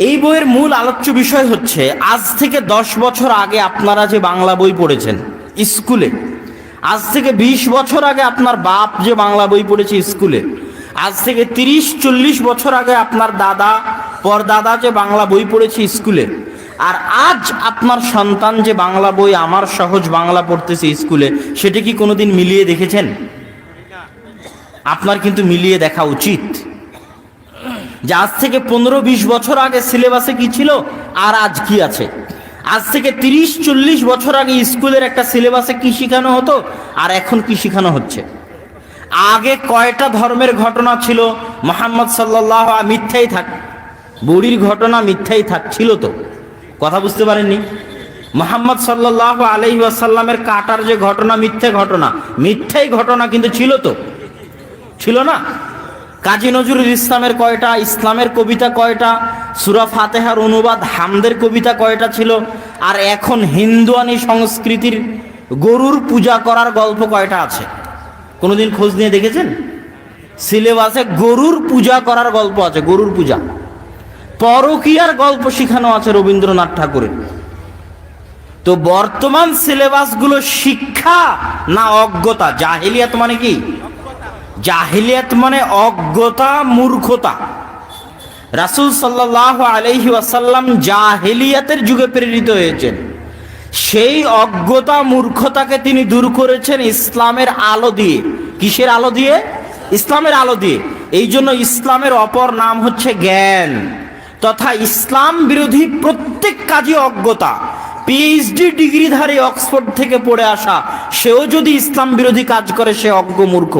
এই বইয়ের মূল আলোচ্য বিষয় হচ্ছে, আজ থেকে 10 বছর আগে আপনারা যে বাংলা বই পড়েছেন স্কুলে, আজ থেকে 20 বছর আগে আপনার বাপ যে বাংলা বই পড়েছে স্কুলে, আজ থেকে 30-40 বছর আগে আপনার দাদা পরদাদা যে বাংলা বই পড়েছে স্কুলে, আর আজ আপনার সন্তান যে বাংলা বই আমার সহজ বাংলা পড়তেছে স্কুলে, সেটা কি কোনোদিন মিলিয়ে দেখেছেন? আপনার কিন্তু মিলিয়ে দেখা উচিত যে আজ থেকে 15-20 বছর আগে সিলেবাসে কি ছিল আর আজ কি আছে। আজ থেকে 30-40 বছর আগে স্কুলের একটা সিলেবাসে কি শেখানো হতো আর এখন কি শেখানো হচ্ছে। আগে কয়টা ধর্মের ঘটনা ছিল মুহাম্মদ সাল্লাল্লাহু মিথ্যাই থাক, বুড়ির ঘটনা মিথ্যাই থাক ছিল তো, কথা বুঝতে পারেননি? মুহাম্মদ সাল্লাল্লাহু আলাইহি ওয়াসাল্লামের কাটার যে ঘটনা মিথ্যে ঘটনা, মিথ্যাই ঘটনা কিন্তু ছিল তো, ছিল না? কাজী নজরুল ইসলামের কয়টা, ইসলামের কবিতা কয়টা, সূরা ফাতিহার অনুবাদ হামদের কবিতা কয়টা ছিল, আর এখন হিন্দুয়ানি সংস্কৃতির গরুর পূজা করার গল্প কয়টা আছে? কোনোদিন খোঁজ নিয়ে দেখেছেন? সিলেবাসে গরুর পূজা করার গল্প আছে, গরুর পূজা। পরকীয়ার গল্প শেখানো আছে রবীন্দ্রনাথ ঠাকুরের। তো বর্তমান সিলেবাসগুলো শিক্ষা না অজ্ঞতা? জাহিলিয়াত মানে কি? জাহিলিয়াত মানে অজ্ঞতা, মূর্খতা। রাসূল সাল্লাল্লাহু আলাইহি ওয়াসাল্লাম জাহিলিয়াতের যুগে প্রেরিত হয়েছেন, সেই অজ্ঞতা মূর্খতাকে তিনি দূর করেছেন ইসলামের আলো দিয়ে। কিসের আলো দিয়ে? ইসলামের আলো দিয়ে। এই জন্য ইসলামের অপর নাম হচ্ছে জ্ঞান, তথা ইসলাম বিরোধী প্রত্যেক কাজই অজ্ঞতা। পিএইচডি ডিগ্রিধারী অক্সফোর্ড থেকে পড়ে আসা সেও যদি ইসলাম বিরোধী কাজ করে, সে অজ্ঞ মূর্খ।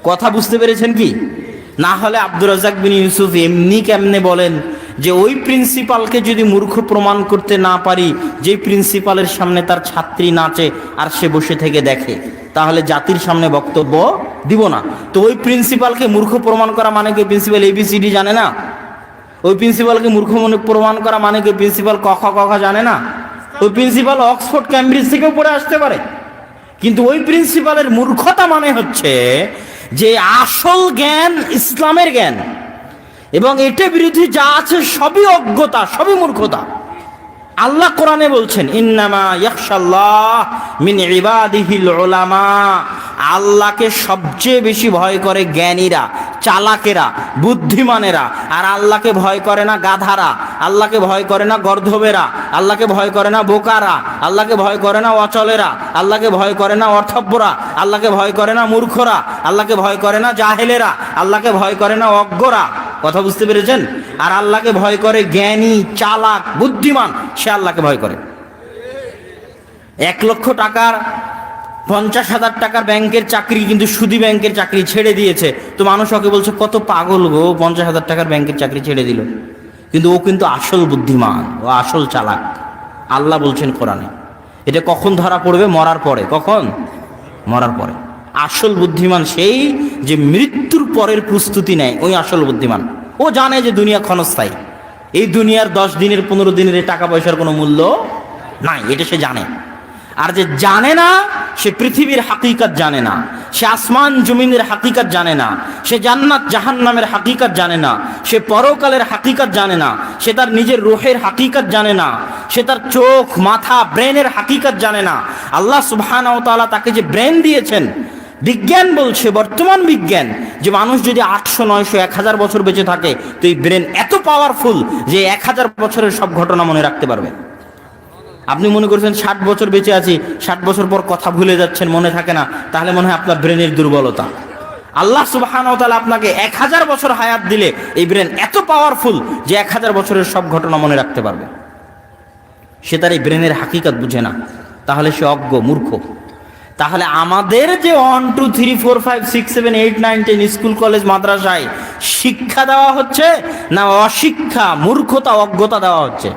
কথা বুঝতে পেরেছেন কি? না হলে আব্দুর রাজ্জাক বিন ইউসুফ এমনি কেমনে বলেন যে ওই প্রিন্সিপালকে যদি মূর্খ প্রমাণ করতে না পারি, যে প্রিন্সিপালের সামনে তার ছাত্রী নাচে আর সে বসে থেকে দেখে, তাহলে জাতির সামনে বক্তব্য দিব না। তো ওই প্রিন্সিপালকে মূর্খ প্রমাণ করা মানে কি প্রিন্সিপাল এবিসিডি জানে না? ওই প্রিন্সিপালকে মূর্খ প্রমাণ করা মানে কি প্রিন্সিপাল ক খ ক খ জানে না? ওই প্রিন্সিপাল অক্সফোর্ড ক্যামব্রিজ থেকেও পড়ে আসতে পারে, কিন্তু ওই প্রিন্সিপালের মূর্খতা মানে হচ্ছে যে আসল জ্ঞান ইসলামের জ্ঞান, এবং এটা বিরোধী যা আছে সবই অজ্ঞতা, সবই মূর্খতা। আল্লাহ কোরআনে বলছেন, ইন্নামা ইয়াখশাল্লাহ মিন ইবাদিহিল উলামা, আল্লাহকে সবচেয়ে বেশি ভয় করে জ্ঞানীরা, চালাকেরা, বুদ্ধিমানেরা। আর আল্লাহকে ভয় করে না গাধারা, আল্লাহকে ভয় করে না গর্ধবেরা, আল্লাহকে ভয় করে না বোকারা, আল্লাহকে ভয় করে না অচলেরা, আল্লাহকে ভয় করে না অর্থব্যরা, আল্লাহকে ভয় করে না মূর্খরা, আল্লাহকে ভয় করে না জাহেলেরা, আল্লাহকে ভয় করে না অজ্ঞরা। কথা বুঝতে পেরেছেন? আর আল্লাহকে ভয় করে জ্ঞানী, চালাক, বুদ্ধিমান, সে আল্লাহকে ভয় করে। 1 লক্ষ টাকার 50,000 টাকার ব্যাংকের চাকরি, কিন্তু সুদী ব্যাংকের চাকরি ছেড়ে দিয়েছে। তো মানুষ ওকে বলছে কত পাগল গো, 50,000 টাকার ব্যাংকের চাকরি ছেড়ে দিল। কিন্তু ও কিন্তু আসল বুদ্ধিমান, ও আসল চালাক। আল্লাহ বলছেন কোরআনে, এটা কখন ধরা পড়বে? মরার পরে। কখন? মরার পরে। আসল বুদ্ধিমান সেই যে মৃত্যুর পরের প্রস্তুতি নেয়, ওই আসল বুদ্ধিমান। ও জানে যে দুনিয়া ক্ষণস্থায়ী, এই দুনিয়ার 10 দিনের 15 দিনের এই টাকা পয়সার কোনো মূল্য নাই, এটা সে জানে। আর যে জানে না, সে পৃথিবীর হাকিকত জানে না, সে আসমান জমিনের হাকিকত জানে না, সে জান্নাত জাহান্নামের হাকিকত জানে না, সে পরকালের হাকিকত জানে না, সে তার নিজের রূহের হাকিকত জানে না, সে তার চোখ, মাথা, ব্রেনের হাকিকত জানে না। আল্লাহ সুবহানাহু ওয়া তাআলা তাকে যে ব্রেন দিয়েছেন, বিজ্ঞান বলছে, বর্তমান বিজ্ঞান, যে মানুষ যদি 800, 900, 1000 বছর বেঁচে থাকে, তো এই ব্রেন এত পাওয়ারফুল যে 1000 বছরের সব ঘটনা মনে রাখতে পারবে। আপনি মনে করছেন 60 বছর বেঁচে আছি, 60 বছর পর কথা ভুলে যাচ্ছেন, মনে থাকে না, তাহলে মনে হয় আপনার ব্রেনের দুর্বলতা। আল্লাহ সুবহানাহু ওয়া তাআলা আপনাকে 1000 বছর হায়াত দিলে এই ব্রেন এত পাওয়ারফুল যে 1000 বছরের সব ঘটনা মনে রাখতে পারবে। সে তার এই ব্রেনের হাকিকত বুঝে না, তাহলে সে অজ্ঞ, মূর্খ। তাহলে আমাদের যে 1 2 3 4 5 6 7 8 9 10 স্কুল কলেজ মাদ্রাসায় শিক্ষা দেওয়া হচ্ছে না অশিক্ষা, মূর্খতা, অজ্ঞতা দেওয়া হচ্ছে?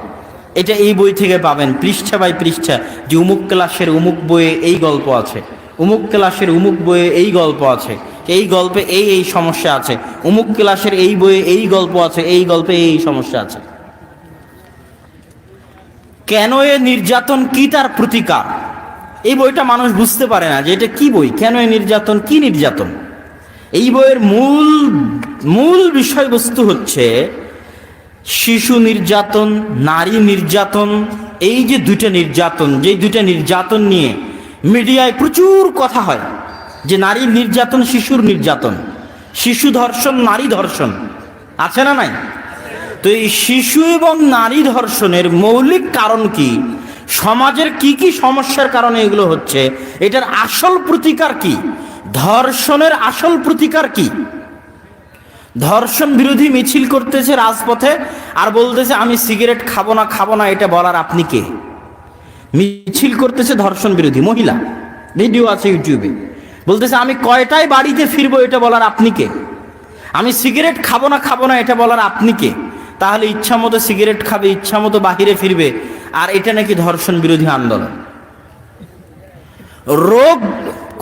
এটা এই বই থেকে পাবেন, পৃষ্ঠা বাই পৃষ্ঠা, যে অমুক ক্লাসের অমুক বইয়ে এই গল্প আছে, অমুক ক্লাসের অমুক বইয়ে এই গল্প আছে, এই গল্পে এই এই সমস্যা আছে, অমুক ক্লাসের এই বইয়ে এই গল্প আছে, এই গল্পে এই সমস্যা আছে। কেন এ নির্যাতন, কি তার প্রতিকার, এই বইটা মানুষ বুঝতে পারে না যে এটা কি বই, কেন এ নির্যাতন, কি নির্যাতন। এই বইয়ের মূল বিষয়বস্তু হচ্ছে শিশু নির্যাতন, নারী নির্যাতন, এই যে দুইটা নির্যাতন, যে দুইটা নির্যাতন নিয়ে মিডিয়ায় প্রচুর কথা হয়, যে নারী নির্যাতন, শিশুর নির্যাতন, শিশু ধর্ষণ, নারী ধর্ষণ, আছে না নাই? তো এই শিশু এবং নারী ধর্ষণের মৌলিক কারণ কি, সমাজের কি কি সমস্যার কারণে এগুলো হচ্ছে, এটার আসল প্রতিকার কি, ধর্ষণের আসল প্রতিকার কি? ধর্ষণ বিরোধী মিছিল করতেছে রাজপথে আর বলতেছে আমি সিগারেট খাবো না, এটা বলার আপনি কে? মিছিল করতেছে ধর্ষণ বিরোধী মহিলা, ভিডিও আছে ইউটিউবে, বলতেছে আমি কয়টায় বাড়িতে ফিরবো, এটা বলার আপনি কে? আমি সিগারেট খাবো না, এটা বলার আপনি কে? তাহলে ইচ্ছা মতো সিগারেট খাবে, ইচ্ছা মতো বাহিরে ফিরবে, আর এটা নাকি ধর্ষণ বিরোধী আন্দোলন। রোগ,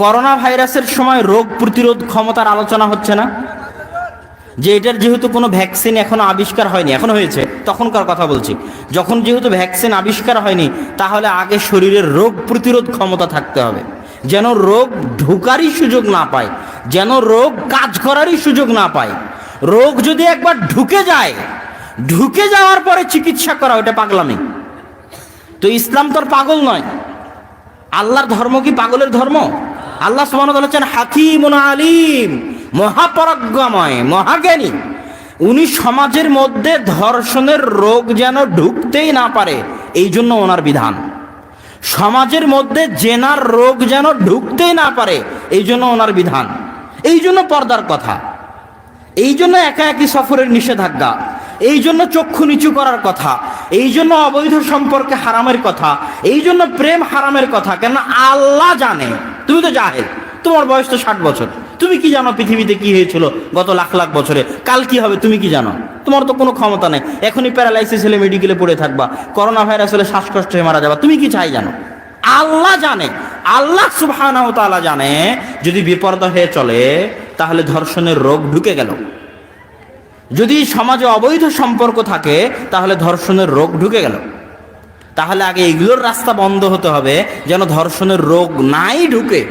করোনা ভাইরাসের সময় রোগ প্রতিরোধ ক্ষমতার আলোচনা হচ্ছে না? যে এটার যেহেতু কোনো ভ্যাকসিন এখনো আবিষ্কার হয়নি, এখন হয়েছে, তখনকার কথা বলছি, যখন যেহেতু ভ্যাকসিন আবিষ্কার হয়নি, তাহলে আগে শরীরের রোগ প্রতিরোধ ক্ষমতা থাকতে হবে, যেন রোগ ঢোকারই সুযোগ না পায়, যেন রোগ কাজ করারই সুযোগ না পায়। রোগ যদি একবার ঢুকে যায়, ঢুকে যাওয়ার পরে চিকিৎসা করা, ওটা পাগলামি। তো ইসলাম তো আর পাগল নয়। আল্লাহর ধর্ম কি পাগলের ধর্ম? আল্লাহ সুবহানাহু ওয়া তাআলা বলেছেন হাকিমুন আলিম, মহাপরাজ্ঞময়, মহাজ্ঞানী। উনি সমাজের মধ্যে ধর্ষণের রোগ যেন ঢুকতেই না পারে, এই জন্য ওনার বিধান। সমাজের মধ্যে জেনার রোগ যেন ঢুকতেই না পারে, এই জন্য ওনার বিধান। এই জন্য পর্দার কথা, এই জন্য একাকী সফরের নিষেধাজ্ঞা, এই জন্য চক্ষু নিচু করার কথা, এই জন্য অবৈধ সম্পর্কে হারামের কথা, এই জন্য প্রেম হারামের কথা। কেন? আল্লাহ জানে। তুমি তো জাহেল, তোমার বয়স তো 60 বছর, তুমি কি জানো পৃথিবীতে কি হয়েছিল গত লাখ লাখ বছরে? কাল কি হবে তুমি কি জানো? তোমার তো কোনো ক্ষমতা নেই। এখনই প্যারালাইসিস হলে মেডিকেলে পড়ে থাকবা, করোনা ভাইরাস হলে শ্বাসকষ্ট হয়ে মারা যাবা, তুমি কি চাই জানো? আল্লাহ জানে। আল্লাহ সুবহানাহু ওয়া তাআলা জানে যদি বেপরদা হয়ে চলে তাহলে ধর্ষণের রোগ ঢুকে গেল। যদি সমাজে অবৈধ সম্পর্ক থাকে তাহলে ধর্ষণের রোগ ঢুকে গেল। তাহলে আগে এগুলোর রাস্তা বন্ধ হতে হবে যেন ধর্ষণের রোগ নাই ঢুকে।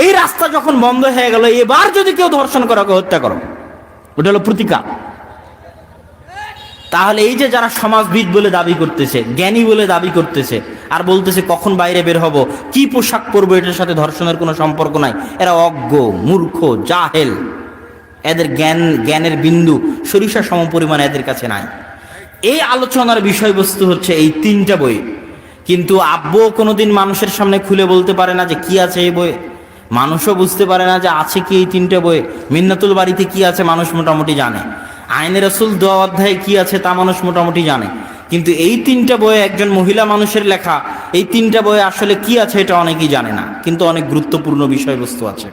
এই রাস্তা যখন বন্ধ হয়ে গেল, এবার যদি কেউ ধর্ষণ করে ওকে হত্যা করো, ওটা হলো প্রতিকার। তাহলে এই যে যারা সমাজবিদ বলে দাবি করতেছে, জ্ঞানী বলে দাবি করতেছে, আর বলতেছে কখন বাইরে বের হব, কি পোশাক পরবো, এটার সাথে ধর্ষণের কোনো সম্পর্ক নাই, এরা অজ্ঞ, মূর্খ, জাহেল। এদের জ্ঞানের বিন্দু সরিষা সম পরিমাণে এদের কাছে নাই। এই আলোচনার বিষয়বস্তু হচ্ছে এই 3টা বই। কিন্তু আব্বু কোনোদিন মানুষের সামনে খুলে বলতে পারে না যে কি আছে এই বই, মানুষও বুঝতে পারে না যে আছে কি এই 3টে বই। মিন্নাতুল বাড়িতে কি আছে মানুষ মোটামুটি জানে, আইনে রাসূল 2 অধ্যায়ে কি আছে তা মানুষ মোটামুটি জানে, কিন্তু এই 3টা বই একজন মহিলা মানুষের লেখা, এই 3টা বই আসলে কি আছে এটা অনেকেই জানে না, কিন্তু অনেক গুরুত্বপূর্ণ বিষয়বস্তু আছে।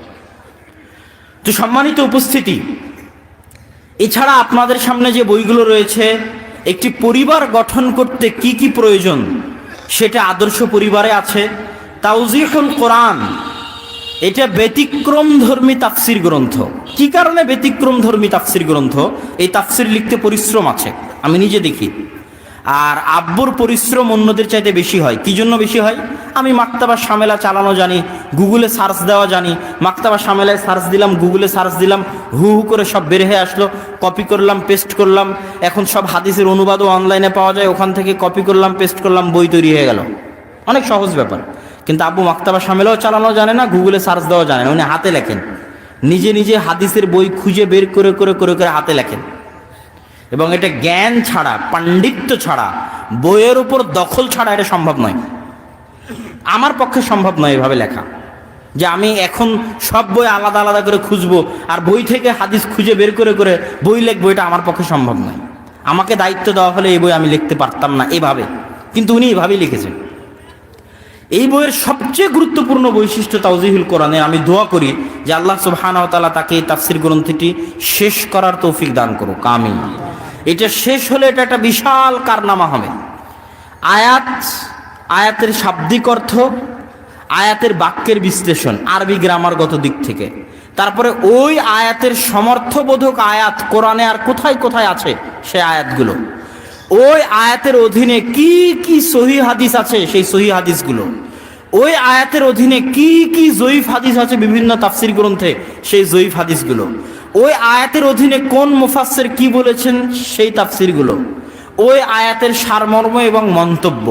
তো সম্মানিত উপস্থিতি, এছাড়া আপনাদের সামনে যে বইগুলো রয়েছে, একটি পরিবার গঠন করতে কি কি প্রয়োজন সেটা আদর্শ পরিবারে আছে। তাওজিহুল কোরআন, এটা ব্যতিক্রম ধর্মী তাফসির গ্রন্থ। কি কারণে ব্যতিক্রম ধর্মী তাফসির গ্রন্থ? এই তাফসির লিখতে পরিশ্রম আছে, আমি নিজে দেখি। আর আব্বুর পরিশ্রম অন্যদের চাইতে বেশি হয়। কি জন্য বেশি হয়? আমি মাকতাবা শামেলা চালানো জানি, গুগলে সার্চ দেওয়া জানি। মাকতাবা শামেলায় সার্চ দিলাম, গুগলে সার্চ দিলাম, হু হু করে সব বের হয়ে আসলো, কপি করলাম, পেস্ট করলাম। এখন সব হাদিসের অনুবাদও অনলাইনে পাওয়া যায়, ওখান থেকে কপি করলাম, পেস্ট করলাম, বই তৈরি হয়ে গেল। অনেক সহজ ব্যাপার। কিন্তু আব্বু মাকতাবা শামেলাও চালানো জানে না, গুগলে সার্চ দেওয়া জানে না, উনি হাতে লেখেন, নিজে নিজে হাদিসের বই খুঁজে বের করে করে করে করে হাতে লেখেন। এবং এটা জ্ঞান ছাড়া, পাণ্ডিত্য ছাড়া, বইয়ের উপর দখল ছাড়া এটা সম্ভব নয়। আমার পক্ষে সম্ভব নয় এভাবে লেখা, যে আমি এখন সব বই আলাদা আলাদা করে খুঁজবো আর বই থেকে হাদিস খুঁজে বের করে করে বই লিখবো, এটা আমার পক্ষে সম্ভব নয়। আমাকে দায়িত্ব দেওয়া হলে এই বই আমি লিখতে পারতাম না এভাবে, কিন্তু উনি এভাবেই লিখেছেন। এই বইয়ের সবচেয়ে গুরুত্বপূর্ণ বৈশিষ্ট্য তাওজিহুল কোরআনে। আমি দোয়া করি যে আল্লাহ সুবহানাহু ওয়া তাআলা তাকে এই তাফসির গ্রন্থটি শেষ করার তৌফিক দান করুক, আমিন। এটা শেষ হলে এটা একটা বিশাল কারনামা হবে। আয়াতের শাব্দিক অর্থ, আয়াতের বাক্যের বিশ্লেষণ আরবি গ্রামারগত দিক থেকে, তারপরে ওই আয়াতের সমর্থবোধক আয়াত কোরআনে আর কোথায় কোথায় আছে সেই আয়াতগুলো, ওই আয়াতের অধীনে কি কি সহিহ হাদিস আছে সেই সহিহ হাদিসগুলো, ওই আয়াতের অধীনে কি কি জয়ীফ হাদিস আছে বিভিন্ন তাফসির গ্রন্থে সেই জয়ীফ হাদিসগুলো, ওই আয়াতের অধীনে কোন মুফাসসির কি বলেছেন সেই তাফসিরগুলো, ওই আয়াতের সারমর্ম এবং মন্তব্য।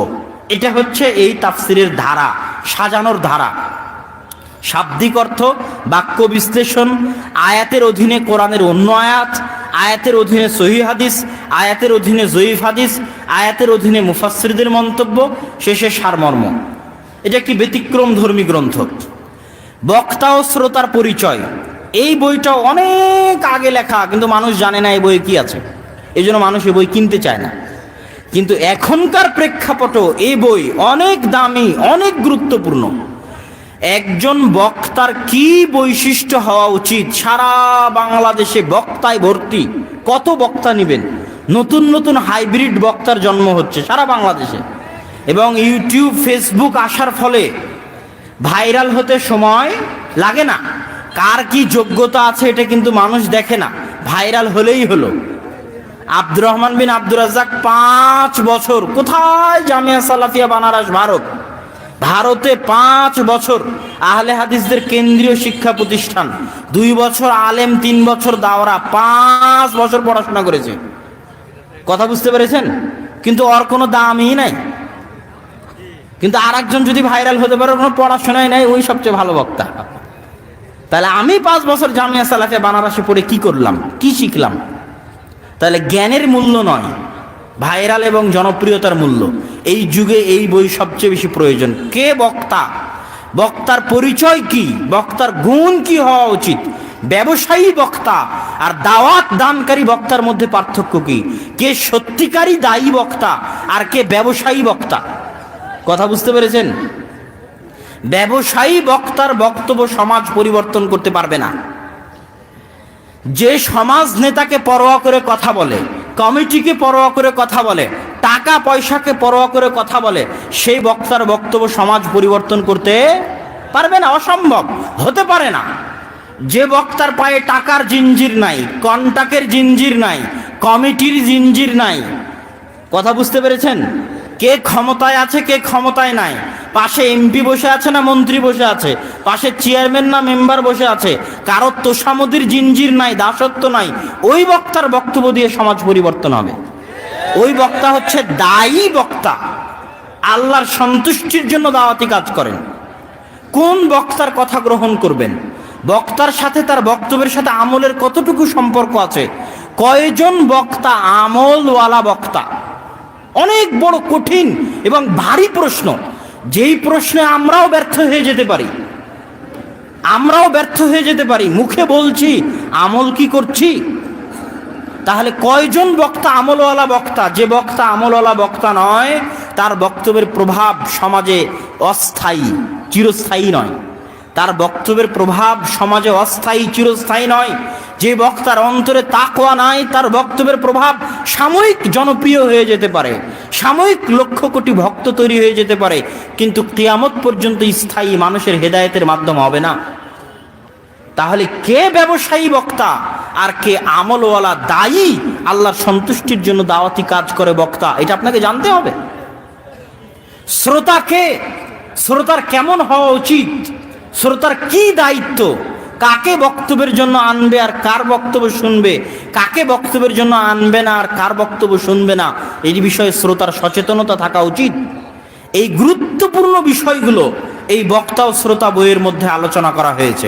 এটা হচ্ছে এই তাফসিরের ধারা, সাজানোর ধারা। শাব্দিক অর্থ, বাক্য বিশ্লেষণ, আয়াতের অধীনে কোরআনের অন্য আয়াত, আয়াতের অধীনে সহিহ হাদিস, আয়াতের অধীনে জয়ীফ হাদিস, আয়াতের অধীনে মুফাসসিরদের মন্তব্য, শেষে সারমর্ম। এটা একটি ব্যতিক্রম ধর্মী গ্রন্থ। বক্তা ও শ্রোতার পরিচয়, এই বইটা অনেক আগে লেখা, কিন্তু মানুষ জানে না এই বই কি আছে, এই জন্য মানুষ এই বই কিনতে চায় না। কিন্তু এখনকার প্রেক্ষাপটে এই বই অনেক দামি, অনেক গুরুত্বপূর্ণ। একজন বক্তার কি বৈশিষ্ট্য হওয়া উচিত, সারা বাংলাদেশে বক্তায় ভর্তি। কত বক্তা নেবেন? নতুন নতুন হাইব্রিড বক্তার জন্ম হচ্ছে সারা বাংলাদেশে, এবং ইউটিউব, ফেসবুক আসার ফলে ভাইরাল হতে সময় লাগে না। কার কি যোগ্যতা আছে এটা কিন্তু মানুষ দেখে না, ভাইরাল হলেই হলো। আব্দুর রহমান বিন আব্দুর রাজ্জাক 5 বছর কোথায়? জামিয়া সালাফিয়া বানারস, ভারতে 5 বছর আহলে হাদিসদের কেন্দ্রীয় শিক্ষা প্রতিষ্ঠান, 2 বছর আলেম, 3 বছর দাওরা, 5 বছর পড়াশোনা করেছে। কথা বুঝতে পেরেছেন? কিন্তু ওর কোনো দামই নাই। কিন্তু আর একজন যদি ভাইরাল হতে পারে, কোনো পড়াশোনাই নাই, ওই সবচেয়ে ভালো বক্তা। তাহলে আমি 5 বছর জামিয়া সালাফিয়া বানারসে পড়ে কি করলাম, কি শিখলাম? তাহলে জ্ঞানের মূল্য নয়, ভাইরাল এবং জনপ্রিয়তার মূল্য। এই যুগে এই বই সবচেয়ে বেশি প্রয়োজন। কে বক্তা, বক্তার পরিচয় কি, বক্তার গুণ কি হওয়া উচিত, ব্যবসায়ী বক্তা আর দাওয়াত দানকারী বক্তার মধ্যে পার্থক্য কি, কে সত্যিকারী দায়ী বক্তা আর কে ব্যবসায়ী বক্তা। কথা বুঝতে পেরেছেন? ব্যবসায়ী বক্তার বক্তব্য সমাজ পরিবর্তন করতে পারবে না। যে সমাজ নেতাকে পরোয়া করে কথা বলে, কমিটিকে পরোয়া করে কথা বলে, টাকা পয়সাকে পরোয়া করে কথা বলে, সেই বক্তার বক্তব্য সমাজ পরিবর্তন করতে পারবে না, অসম্ভব, হতে পারে না। যে বক্তার পায়ে টাকার জিঞ্জির নাই, কন্টাক্টের জিঞ্জির নাই, কমিটির জিঞ্জির নাই। কথা বুঝতে পেরেছেন? কে ক্ষমতায় আছে, কে ক্ষমতায় নাই, পাশে এমপি বসে আছে না মন্ত্রী বসে আছে, পাশে চেয়ারম্যান না মেম্বার বসে আছে, কারোর তোষামদির জিঞ্জির নাই, দাসত্ব নাই, ওই বক্তার বক্তব্য দিয়ে সমাজ পরিবর্তন হবে। ওই বক্তা হচ্ছে দায়ী বক্তা, আল্লাহর সন্তুষ্টির জন্য দাওয়াতি কাজ করেন। কোন বক্তার কথা গ্রহণ করবেন, বক্তার সাথে তার বক্তব্যের সাথে আমলের কতটুকু সম্পর্ক আছে, কয়জন বক্তা আমলওয়ালা বক্তা। অনেক বড় কঠিন এবং ভারী প্রশ্ন, যেই প্রশ্নে আমরাও ব্যর্থ হয়ে যেতে পারি, মুখে বলছি, আমল কি করছি? তাহলে কয়জন বক্তা আমলওয়ালা বক্তা? যে বক্তা আমলওয়ালা বক্তা নয়, তার বক্তব্যের প্রভাব সমাজে অস্থায়ী, চিরস্থায়ী নয়। তার বক্তব্যের প্রভাব সমাজে অস্থায়ী, চিরস্থায়ী নয়। যে বক্তার অন্তরে তাকওয়া নাই, তার বক্তব্যের প্রভাব সাময়িক জনপ্রিয় হয়ে যেতে পারে, সাময়িক লক্ষ কোটি ভক্ত তৈরি হয়ে যেতে পারে, কিন্তু কিয়ামত পর্যন্ত স্থায়ী মানুষের হেদায়েতের মাধ্যম হবে না। তাহলে কে ব্যবসায়ী বক্তা আর কে আমলওয়ালা দায়ী, আল্লাহর সন্তুষ্টির জন্য দাওয়াতি কাজ করে বক্তা, এটা আপনাকে জানতে হবে। শ্রোতা কে, শ্রোতার কেমন হওয়া উচিত, শ্রোতার কি দায়িত্ব, কাকে বক্তব্যের জন্য আনবে আর কার বক্তব্য শুনবে, কাকে বক্তব্যের জন্য আনবে না আর কার বক্তব্য শুনবে না, এই বিষয়ে শ্রোতার সচেতনতা থাকা উচিত। এই গুরুত্বপূর্ণ বিষয়গুলো এই বক্তা ও শ্রোতা বইয়ের মধ্যে আলোচনা করা হয়েছে।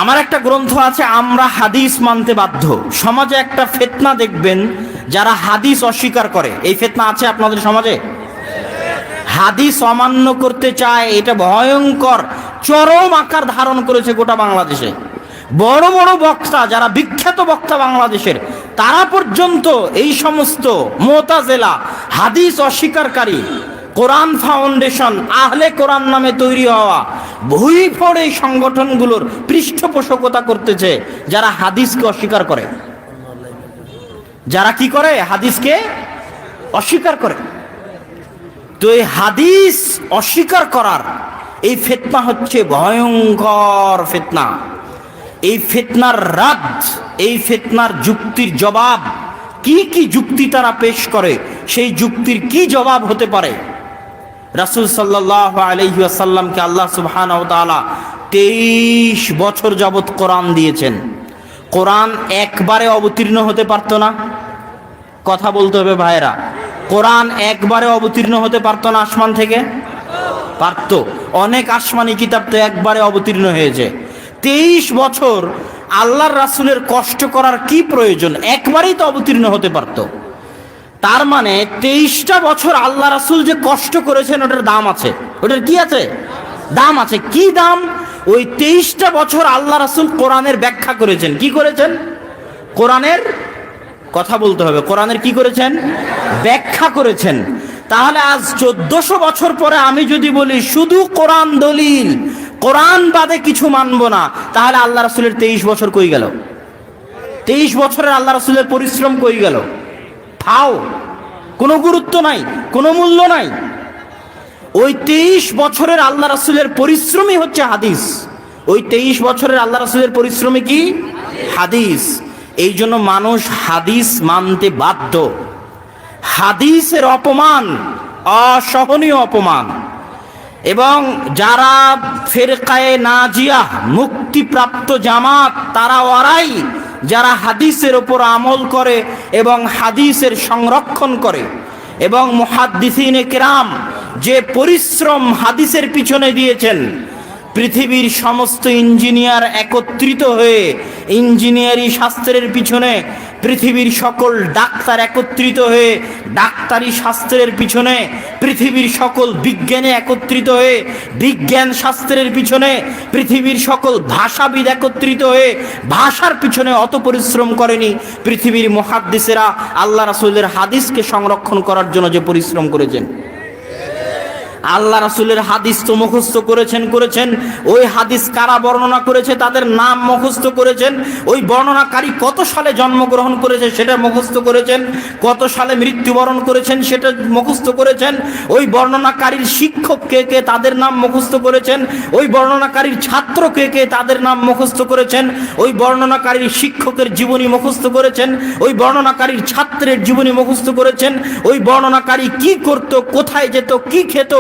আমার একটা গ্রন্থ আছে, আমরা হাদিস মানতে বাধ্য। সমাজে একটা ফিতনা দেখবেন, যারা হাদিস অস্বীকার করে, এই ফিতনা আছে আপনাদের সমাজে। হাদিস অমান্য করতে চায়, এটা ভয়ঙ্কর চরম আকার ধারণ করেছে গোটা বাংলাদেশে। বড় বড় বক্তা, যারা বিখ্যাত বক্তা বাংলাদেশের, তারা পর্যন্ত এই সমস্ত মুতাজিলা, হাদিস অস্বীকারী, কোরআন ফাউন্ডেশন, আহলে কোরআন নামে তৈরি হওয়া ভুইফোড় এই সংগঠনগুলোর পৃষ্ঠপোষকতা করতেছে, যারা হাদিসকে অস্বীকার করে। যারা কি করে? হাদিসকে অস্বীকার করে। তো এই হাদিস অস্বীকার করার এই ফিতনা হচ্ছে ভয়ঙ্কর ফিতনা। এই ফিতনার রাদ, এই ফিতনার যুক্তির জবাব, কি কি যুক্তি তারা পেশ করে, সেই যুক্তির কি জবাব হতে পারে? রাসূল সাল্লাল্লাহু আলাইহি ওয়াসাল্লামকে আল্লাহ সুবহানাহু ওয়া তাআলা 23 বছর যাবত কোরআন দিয়েছেন। কোরআন একবারে অবতীর্ণ হতে পারতো না, কথা বলতে হবে ভাইরা। কোরআন একবারে অবতীর্ণ হতে পারতো না আসমান থেকে? পারতো। অনেক আসমানি কিতাব তো একবারে অবতীর্ণ হয়েছে। 23 বছর আল্লাহর রাসূলের কষ্ট করার কি প্রয়োজন? একবারেই তো অবতীর্ণ হতে পারতো। তার মানে 23টা বছর আল্লাহ রাসূল যে কষ্ট করেছেন ওটার দাম আছে। ওটার কি আছে? দাম আছে। কি দাম? ওই 23টা বছর আল্লাহ রাসূল কোরআনের ব্যাখ্যা করেছেন। কি করেছেন? কোরআনের কথা বলতে হবে। কোরআনের কি করেছেন? ব্যাখ্যা করেছেন। তাহলে আজ 1400 বছর পরে আমি যদি বলি শুধু কোরআন দলিল, কোরআন বাদে কিছু মানবো না, তাহলে আল্লাহ রাসূলের 23 বছর কই গেল? 23 বছরের আল্লাহ রাসূলের পরিশ্রম কই গেল? ফাও, কোনো গুরুত্ব নাই, কোনো মূল্য নাই। ওই 23 বছরের আল্লাহ রাসূলের পরিশ্রমই হচ্ছে হাদিস। ওই 23 বছরের আল্লাহ রাসূলের পরিশ্রমী কি? হাদিস। এই জন্য মানুষ হাদিস মানতে বাধ্য। হাদিসের অপমান অসহনীয় অপমান। এবং যারা ফেরকায়ে নাজিয়া মুক্তিপ্রাপ্ত জামাত, তারা ওরাই যারা হাদিসের ওপর আমল করে এবং হাদিসের সংরক্ষণ করে। এবং মুহাদ্দিসিনে কেরাম যে পরিশ্রম হাদিসের পিছনে দিয়েছেন, পৃথিবীর সমস্ত ইঞ্জিনিয়ার একত্রিত হয়ে ইঞ্জিনিয়ারিং শাস্ত্রের পিছনে, পৃথিবীর সকল ডাক্তার একত্রিত হয়ে ডাক্তারি শাস্ত্রের পিছনে, পৃথিবীর সকল বিজ্ঞানী একত্রিত হয়ে বিজ্ঞান শাস্ত্রের পিছনে, পৃথিবীর সকল ভাষাবিদ একত্রিত হয়ে ভাষার পিছনে অত পরিশ্রম করেনি পৃথিবীর মুহাদ্দিসেরা আল্লাহ রাসূলের হাদিসকে সংরক্ষণ করার জন্য যে পরিশ্রম করেছেন। আল্লাহ রাসূলের হাদিস তো মুখস্থ করেছেন। ওই হাদিস কারা বর্ণনা করেছে তাদের নাম মুখস্থ করেছেন। ওই বর্ণনাকারী কত সালে জন্মগ্রহণ করেছে সেটা মুখস্থ করেছেন। কত সালে মৃত্যুবরণ করেছেন সেটা মুখস্থ করেছেন। ওই বর্ণনাকারীর শিক্ষক কে কে তাদের নাম মুখস্থ করেছেন। ওই বর্ণনাকারীর ছাত্র কে কে তাদের নাম মুখস্থ করেছেন। ওই বর্ণনাকারীর শিক্ষকের জীবনী মুখস্থ করেছেন। ওই বর্ণনাকারীর ছাত্রের জীবনী মুখস্থ করেছেন। ওই বর্ণনাকারী কি করত, কোথায় যেত, কি খেত,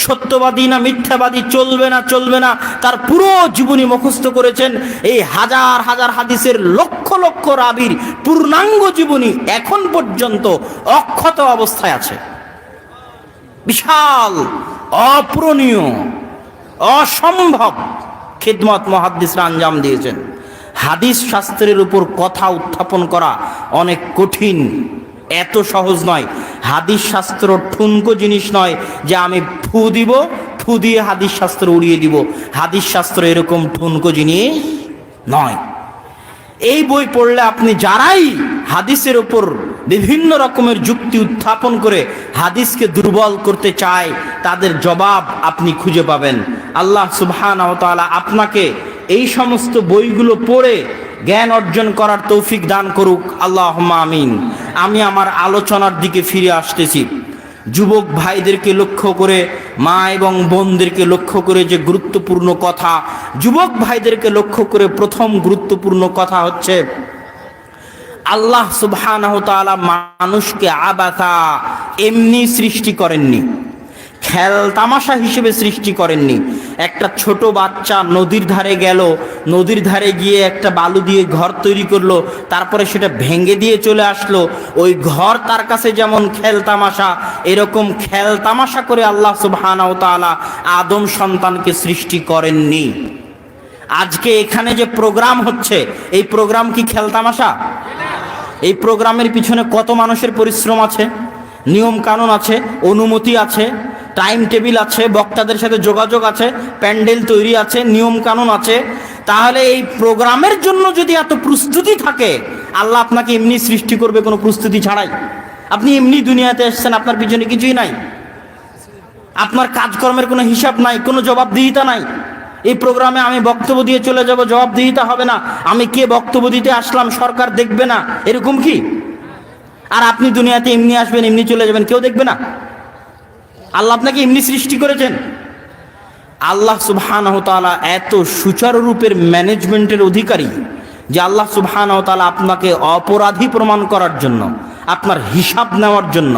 সত্যবাদী না মিথ্যাবাদী, চলবে না তার পুরো জীবনী মুখস্থ করেছেন। এই হাজার হাজার হাদিসের লক্ষ লক্ষ রাবীর পূর্ণাঙ্গ জীবনী এখন পর্যন্ত অক্ষত অবস্থায় আছে। বিশাল, অপূরণীয়, অসম্ভব খিদমত মুহাদ্দিসরা আঞ্জাম দিয়েছেন। হাদিস শাস্ত্রের উপর কথা উত্থাপন করা অনেক কঠিন, এত সহজ নয়। হাদিস শাস্ত্র ঠুনকো জিনিস নয় যে আমি ফু দিব, ফু দিয়ে হাদিস শাস্ত্র উড়িয়ে দিব। হাদিস শাস্ত্র এরকম ঠুনকো জিনিস নয়। এই বই পড়লে আপনি যারাই হাদিসের উপর বিভিন্ন রকমের যুক্তি উত্থাপন করে হাদিসকে দুর্বল করতে চায়, তাদের জবাব আপনি খুঁজে পাবেন। আল্লাহ সুবহানাহু ওয়া তাআলা আপনাকে এই সমস্ত বইগুলো পড়ে জ্ঞান অর্জন করার তৌফিক দান করুক, আল্লাহুম্মা আমিন। আমি আমার আলোচনার দিকে ফিরে আসতেছি। যুবক ভাইদেরকে লক্ষ্য করে, মা এবং বোনদেরকে লক্ষ্য করে যে গুরুত্বপূর্ণ কথা, যুবক ভাইদেরকে লক্ষ্য করে প্রথম গুরুত্বপূর্ণ কথা হচ্ছে আল্লাহ সুবহানাহু ওয়া তাআলা মানুষকে আবাসা এমনি সৃষ্টি করেননি, খেল তামাশা হিসেবে সৃষ্টি করেননি। একটা ছোট বাচ্চা নদীর ধারে গেল, নদীর ধারে গিয়ে একটা বালু দিয়ে ঘর তৈরি করলো, তারপরে সেটা ভেঙে দিয়ে চলে আসলো। ওই ঘর তার কাছে যেমন খেল তামাশা, এরকম খেল তামাশা করে আল্লাহ সুবহানাহু ওয়া তাআলা আদম সন্তানকে সৃষ্টি করেননি। আজকে এখানে যে প্রোগ্রাম হচ্ছে, এই প্রোগ্রাম কি খেল তামাশা? এই প্রোগ্রামের পিছনে কত মানুষের পরিশ্রম আছে, নিয়ম কানুন আছে, অনুমতি আছে, টাইম টেবিল আছে, বক্তাদের সাথে যোগাযোগ আছে, প্যান্ডেল তৈরি আছে, নিয়ম কানুন আছে। তাহলে এই প্রোগ্রামের জন্য যদি এত প্রস্তুতি থাকে, আল্লাহ আপনাকে এমনি সৃষ্টি করবে কোনো প্রস্তুতি ছাড়াই? আপনি এমনি দুনিয়াতে এসেছেন, আপনার পিছনে কিছুই নাই, আপনার কাজকর্মের কোনো হিসাব নাই, কোনো জবাবদিহিতা নাই। এই প্রোগ্রামে আমি বক্তব্য দিয়ে চলে যাব, জবাবদিহিতা হবে না। আমি কে বক্তব্য দিতে আসলাম সরকার দেখবে না, এরকম কি? আর আপনি দুনিয়াতে এমনি আসবেন, এমনি চলে যাবেন, কেউ দেখবে না? আল্লাহ আপনাকে এমনি সৃষ্টি করেছেন। আল্লাহ সুবহানাহু ওয়া তাআলা এত সুচারু রূপের ম্যানেজমেন্টের অধিকারী যে আল্লাহ সুবহানাহু ওয়া তাআলা আপনাকে অপরাধী প্রমাণ করার জন্য, আপনার হিসাব নেওয়ার জন্য,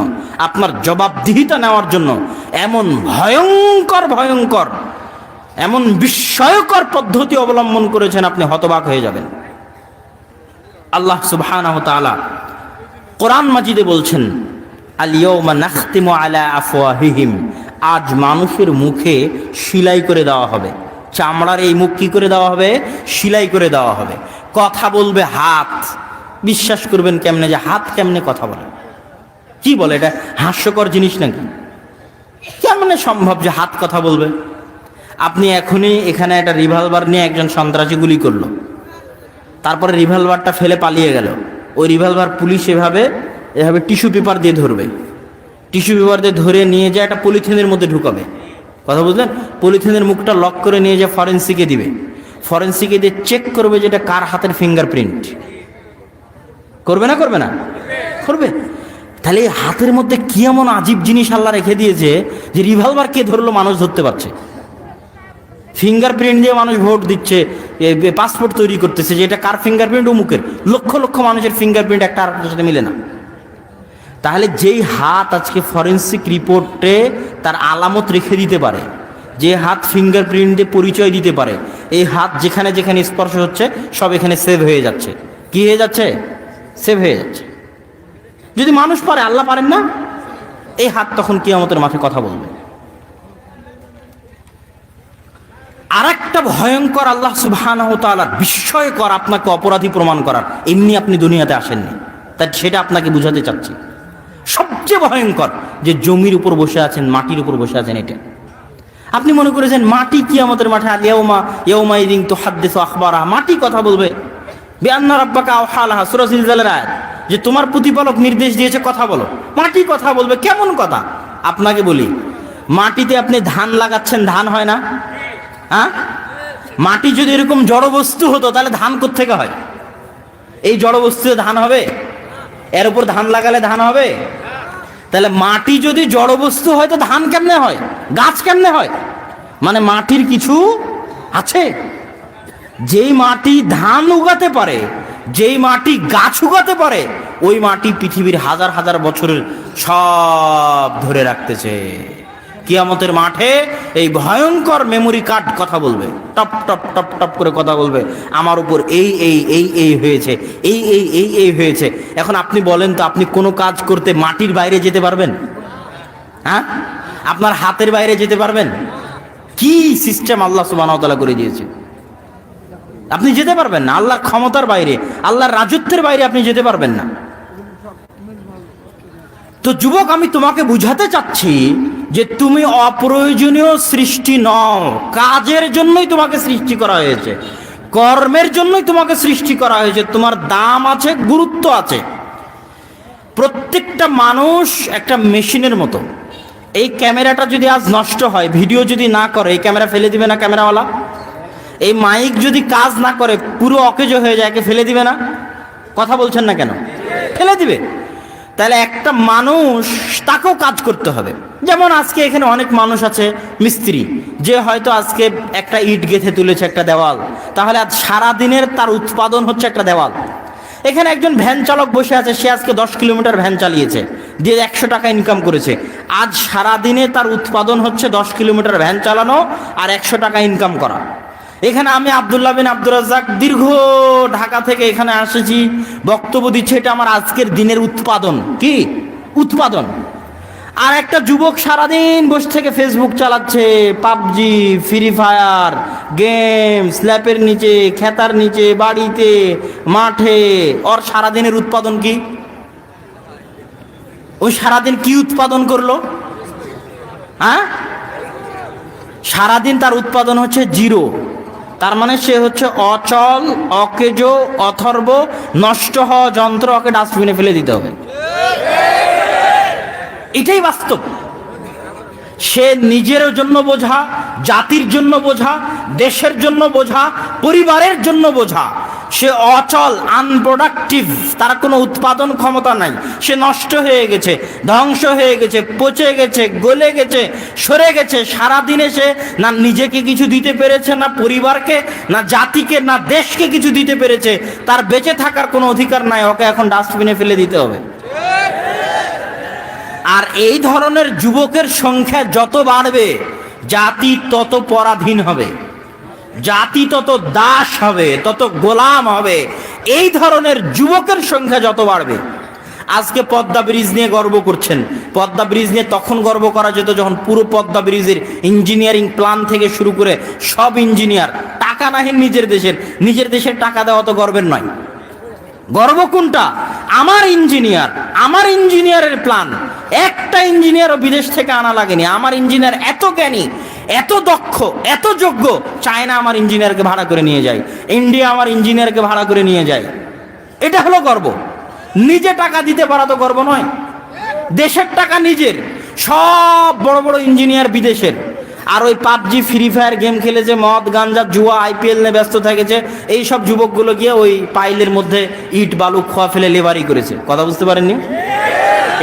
আপনার জবাবদিহিতা নেওয়ার জন্য এমন ভয়ঙ্কর, এমন বিস্ময়কর পদ্ধতি অবলম্বন করেছেন, আপনি হতবাক হয়ে যাবেন। আল্লাহ সুবহানাহু ওয়া তাআলা কোরআন মাজিদে বলছেন আল ইয়াউমা নাখতিমু আলা আফওয়াহিহিম, আজ মানুষের মুখে সেলাই করে দেওয়া হবে, চামড়ার এই মুখ কি করে দেওয়া হবে? সেলাই করে দেওয়া হবে। কথা বলবে হাত। বিশ্বাস করবেন কেমনে যে হাত কেমনে কথা বলে? কি বলে এটা? হাস্যকর জিনিস নাকি? কেমনে সম্ভব যে হাত কথা বলবে? আপনি এখনই এখানে একটা রিভলভার নিয়ে একজন সন্ত্রাসী গুলি করলো, তারপরে রিভলভারটা ফেলে পালিয়ে গেল। ওই রিভলভার পুলিশ এভাবে টিস্যু পেপার দিয়ে ধরবে, টিস্যু পেপার দিয়ে ধরে নিয়ে যায় একটা পলিথিনের মধ্যে ঢুকাবে। কথা বুঝলেন? পলিথিনের মুখটা লক করে নিয়ে যায় ফরেন্সিকে দিবে। ফরেন্সিকে দিয়ে চেক করবে যে এটা কার হাতের ফিঙ্গারপ্রিন্ট। করবে না? করবে না? করবে। তাহলে এই হাতের মধ্যে কি এমন আজীব জিনিস আল্লাহ রেখে দিয়েছে যে রিভলভার কে ধরলো মানুষ ধরতে পারছে? ফিঙ্গারপ্রিন্ট দিয়ে মানুষ ভোট দিচ্ছে, পাসপোর্ট তৈরি করতেছে, যে এটা কার ফিঙ্গারপ্রিন্ট? অমুকের। লক্ষ লক্ষ মানুষের ফিঙ্গারপ্রিন্ট একটা আরেকটার সাথে মিলে না। তাহলে যেই হাত আজকে ফরেন্সিক রিপোর্টে তার আলামত রেখে দিতে পারে, যে হাত ফিঙ্গারপ্রিন্ট দিয়ে পরিচয় দিতে পারে, এই হাত যেখানে যেখানে স্পর্শ হচ্ছে সব এখানে সেভ হয়ে যাচ্ছে। কি হয়ে যাচ্ছে? সেভ হয়ে যাচ্ছে। যদি মানুষ পারে, আল্লাহ পারেন না? এই হাত তখন কিয়ামতের মাঠে কথা বলবে। আর একটা ভয়ঙ্কর, আল্লাহ সুবহানাহু ওয়া তাআলার বিস্ময়কর, আপনাকে অপরাধী প্রমাণ করার, এমনি আপনি দুনিয়াতে আসেননি, তাই সেটা আপনাকে বুঝাতে চাচ্ছি। সবচেয়ে ভয়ঙ্কর যে জমির উপর বসে আছেন, মাটির উপর বসে আছেন। এটা আপনি মনে করেছেন মাটি কিয়ামতের মাঠে আল ইয়াউমা ইযিন তুহাদ্দিসু আখবারা, মাটি কথা বলবে। বিআন্না রাব্বাকা আওহা লাহা, সূরা জিলজালের আয়াত, যে তোমার প্রতিপালক নির্দেশ দিয়েছে কথা বলো। মাটি কথা বলবে। কেমন কথা? আপনাকে বলি, মাটিতে আপনি ধান লাগাচ্ছেন, ধান হয় না? হ্যাঁ, মাটি যদি এরকম জড়বস্তু হতো তাহলে ধান কোত্থেকে হয়? এই জড়বস্তুতে ধান হবে? এর উপর ধান লাগালে ধান হবে? তাহলে মাটি যদি জড়বস্তু হয় তো ধান কেমনে হয়? গাছ কেমনে হয়? মানে মাটির কিছু আছে। যেই মাটি ধান উগাতে পারে, যেই মাটি গাছ উগাতে পারে, ওই মাটি পৃথিবীর হাজার হাজার বছরের সব ধরে রাখতেছে। কিয়ামতের মাঠে এই ভয়ঙ্কর মেমোরি কার্ড কথা বলবে, টপ টপ টপ টপ করে কথা বলবে। আমার উপর এই এই এই এই হয়েছে, এই এই এই এই হয়েছে। এখন আপনি বলেন তো, আপনি কোনো কাজ করতে মাটির বাইরে যেতে পারবেন? হ্যাঁ, আপনার হাতের বাইরে যেতে পারবেন? কি সিস্টেম আল্লাহ সুবহানাহু ওয়া তাআলা করে দিয়েছে, আপনি যেতে পারবেন না। আল্লাহর ক্ষমতার বাইরে, আল্লাহর রাজত্বের বাইরে আপনি যেতে পারবেন না। তো যুবক, আমি তোমাকে বুঝাতে চাচ্ছি যে তুমি অপ্রয়োজনীয় সৃষ্টি নও। কাজের জন্যই তোমাকে সৃষ্টি করা হয়েছে, কর্মের জন্যই তোমাকে সৃষ্টি করা হয়েছে। তোমার দাম আছে, গুরুত্ব আছে। প্রত্যেকটা মানুষ একটা মেশিনের মতো। এই ক্যামেরাটা যদি আজ নষ্ট হয়, ভিডিও যদি না করে, এই ক্যামেরা ফেলে দিবে না ক্যামেরাওয়ালা? এই মাইক যদি কাজ না করে, পুরো অকেজো হয়ে যায়, একে ফেলে দিবে না? কথা বলছেন না কেন? ফেলে দিবে। তাহলে একটা মানুষ, তাকেও কাজ করতে হবে। যেমন আজকে এখানে অনেক মানুষ আছে মিস্ত্রি, যে হয়তো আজকে একটা ইট গেঁথে তুলেছে একটা দেওয়াল, তাহলে আজ সারাদিনের তার উৎপাদন হচ্ছে একটা দেওয়াল। এখানে একজন ভ্যান চালক বসে আছে, সে আজকে 10 কিলোমিটার ভ্যান চালিয়েছে, দিয়ে 100 টাকা ইনকাম করেছে। আজ সারাদিনে তার উৎপাদন হচ্ছে 10 কিলোমিটার ভ্যান চালানো আর 100 টাকা ইনকাম করা। এখানে আমি আব্দুল্লাহ বিন আব্দুর রাজ্জাক দীর্ঘ ঢাকা থেকে এখানে আসেছি, বক্তব্য দিচ্ছে, এটা আমার আজকের দিনের উৎপাদন। কি উৎপাদন? আর একটা যুবক সারাদিন বসে থেকে ফেসবুক চালাচ্ছে, পাবজি, ফ্রি ফায়ার, গেম, স্ল্যাপের নিচে, খেতার নিচে, বাড়িতে, মাঠে। ওর সারাদিনের উৎপাদন কি? ওই সারাদিন কি উৎপাদন করলো? হ্যাঁ, সারাদিন তার উৎপাদন হচ্ছে জিরো। তার মানে সে হচ্ছে অচল, অকেজো, অথর্ব, নষ্ট হওয়া যন্ত্র। ওকে ডাস্টবিনে ফেলে দিতে হবে। এটাই বাস্তব। সে নিজের জন্য বোঝা, জাতির জন্য বোঝা, দেশের জন্য বোঝা, পরিবারের জন্য বোঝা। সে অচল, আনপ্রোডাক্টিভ, তার কোনো উৎপাদন ক্ষমতা নাই। সে নষ্ট হয়ে গেছে, ধ্বংস হয়ে গেছে, পচে গেছে, গলে গেছে, সরে গেছে। সারাদিনে সে না নিজেকে কিছু দিতে পেরেছে, না পরিবারকে, না জাতিকে, না দেশকে কিছু দিতে পেরেছে। তার বেঁচে থাকার কোনো অধিকার নাই। ওকে এখন ডাস্টবিনে ফেলে দিতে হবে। আর এই ধরনের যুবকের সংখ্যা যত বাড়বে, জাতি তত পরাধীন হবে, জাতি তত দাস হবে, তত গোলাম হবে। এই ধরনের যুবকের সংখ্যা যত বাড়বে, আজকে পদ্মা ব্রিজ নিয়ে গর্ব করছেন। পদ্মা ব্রিজ নিয়ে তখন গর্ব করা যেত যখন পুরো পদ্মা ব্রিজের ইঞ্জিনিয়ারিং প্ল্যান থেকে শুরু করে সব ইঞ্জিনিয়ার টাকা নাহেন নিজের দেশের টাকা দেওয়া তো গর্বের নয়। গর্ব কোনটা? আমার ইঞ্জিনিয়ারের প্ল্যান, একটা ইঞ্জিনিয়ারও বিদেশ থেকে আনা লাগেনি। আমার ইঞ্জিনিয়ার এত জ্ঞানী, এত দক্ষ, এত যোগ্য, চায়না আমার ইঞ্জিনিয়ারকে ভাড়া করে নিয়ে যায়, ইন্ডিয়া আমার ইঞ্জিনিয়ারকে ভাড়া করে নিয়ে যায়। এটা হলো গর্ব। নিজে টাকা দিতে পারা তো গর্ব নয়। দেশের টাকা নিজের, সব বড় বড় ইঞ্জিনিয়ার বিদেশের। আর ওই পাবজি, ফ্রি ফায়ার গেম খেলেছে, মদ গাঞ্জা জুয়া আইপিএল নিয়ে ব্যস্ত থেকেছে। এই সব যুবকগুলো গিয়ে ওই পাইলের মধ্যে ইট বালু খোয়া ফেলে লেবারি করেছে। কথা বুঝতে পারেননি?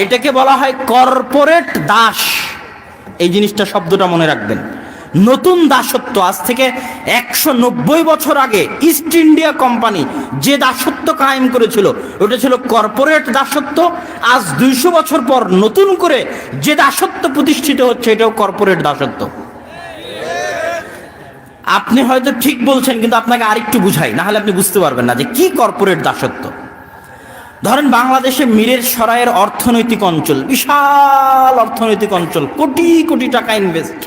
এটাকে বলা হয় কর্পোরেট দাস। এই জিনিসটা, শব্দটা মনে রাখবেন। নতুন দাসত্ব। আজ থেকে 190 বছর আগে ইস্ট ইন্ডিয়া কোম্পানি যে দাসত্ব কায়েম করেছিল ওটা ছিল কর্পোরেট দাসত্ব। আজ 200 বছর পর নতুন করে যে দাসত্ব প্রতিষ্ঠিত হচ্ছে এটাও কর্পোরেট দাসত্ব। আপনি হয়তো ঠিক বলছেন, কিন্তু আপনাকে আরেকটু বুঝাই, না হলে আপনি বুঝতে পারবেন না যে কি কর্পোরেট দাসত্ব। ধরেন বাংলাদেশে মিরের সরাইয়ের অর্থনৈতিক অঞ্চল, বিশাল অর্থনৈতিক অঞ্চল, কোটি কোটি টাকা ইনভেস্ট,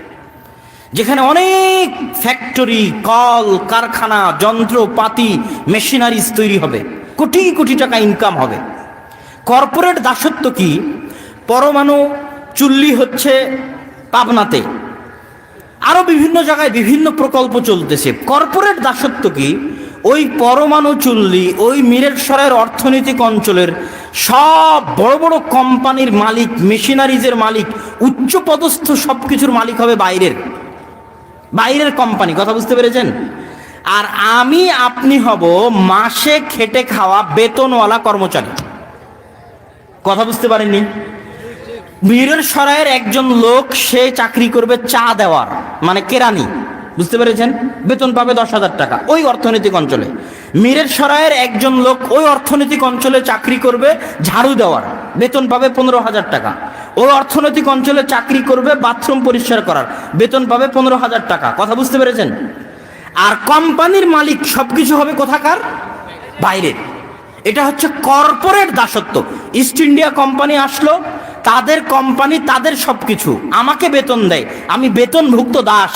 যেখানে অনেক ফ্যাক্টরি, কল কারখানা, যন্ত্রপাতি, মেশিনারিজ তৈরি হবে, কোটি কোটি টাকা ইনকাম হবে। কর্পোরেট দাসত্ব কি? পরমাণু চুল্লি হচ্ছে পাবনাতে, আরো বিভিন্ন জায়গায় বিভিন্ন প্রকল্প চলতেছে। কর্পোরেট দাসত্ব কি? ওই পরমাণু চুল্লি, ওই মিরেরসরাইয়ের অর্থনৈতিক অঞ্চলের সব বড় বড় কোম্পানির মালিক, মেশিনারিজের মালিক, উচ্চ পদস্থ সবকিছুর মালিক হবে বাইরের কোম্পানি। কথা বুঝতে পেরেছেন? আর আমি আপনি হব মাসে খেটে খাওয়া বেতনওয়ালা কর্মচারী। কথা বুঝতে পারেননি? মিরেরসরাইয়ের একজন লোক, সে চাকরি করবে চা দেওয়ার, মানে কেরানি। বুঝতে পেরেছেন? বেতন পাবে 10,000 টাকা ওই অর্থনৈতিক অঞ্চলে। মিরেরসরাইয়ের একজন লোক ওই অর্থনৈতিক অঞ্চলে চাকরি করবে ঝাড়ু দেওয়ার, বেতন পাবে 15,000 টাকা। ওই অর্থনৈতিক অঞ্চলে চাকরি করবে বাথরুম পরিষ্কার করার, বেতন পাবে 15,000 টাকা। কথা বুঝতে পেরেছেন? আর কোম্পানির মালিক সবকিছু হবে কোথাকার? বাইরে। এটা হচ্ছে কর্পোরেট দাসত্ব। ইস্ট ইন্ডিয়া কোম্পানি আসলো, তাদের কোম্পানি, তাদের সবকিছু, আমাকে বেতন দেয়, আমি বেতনভুক্ত দাস,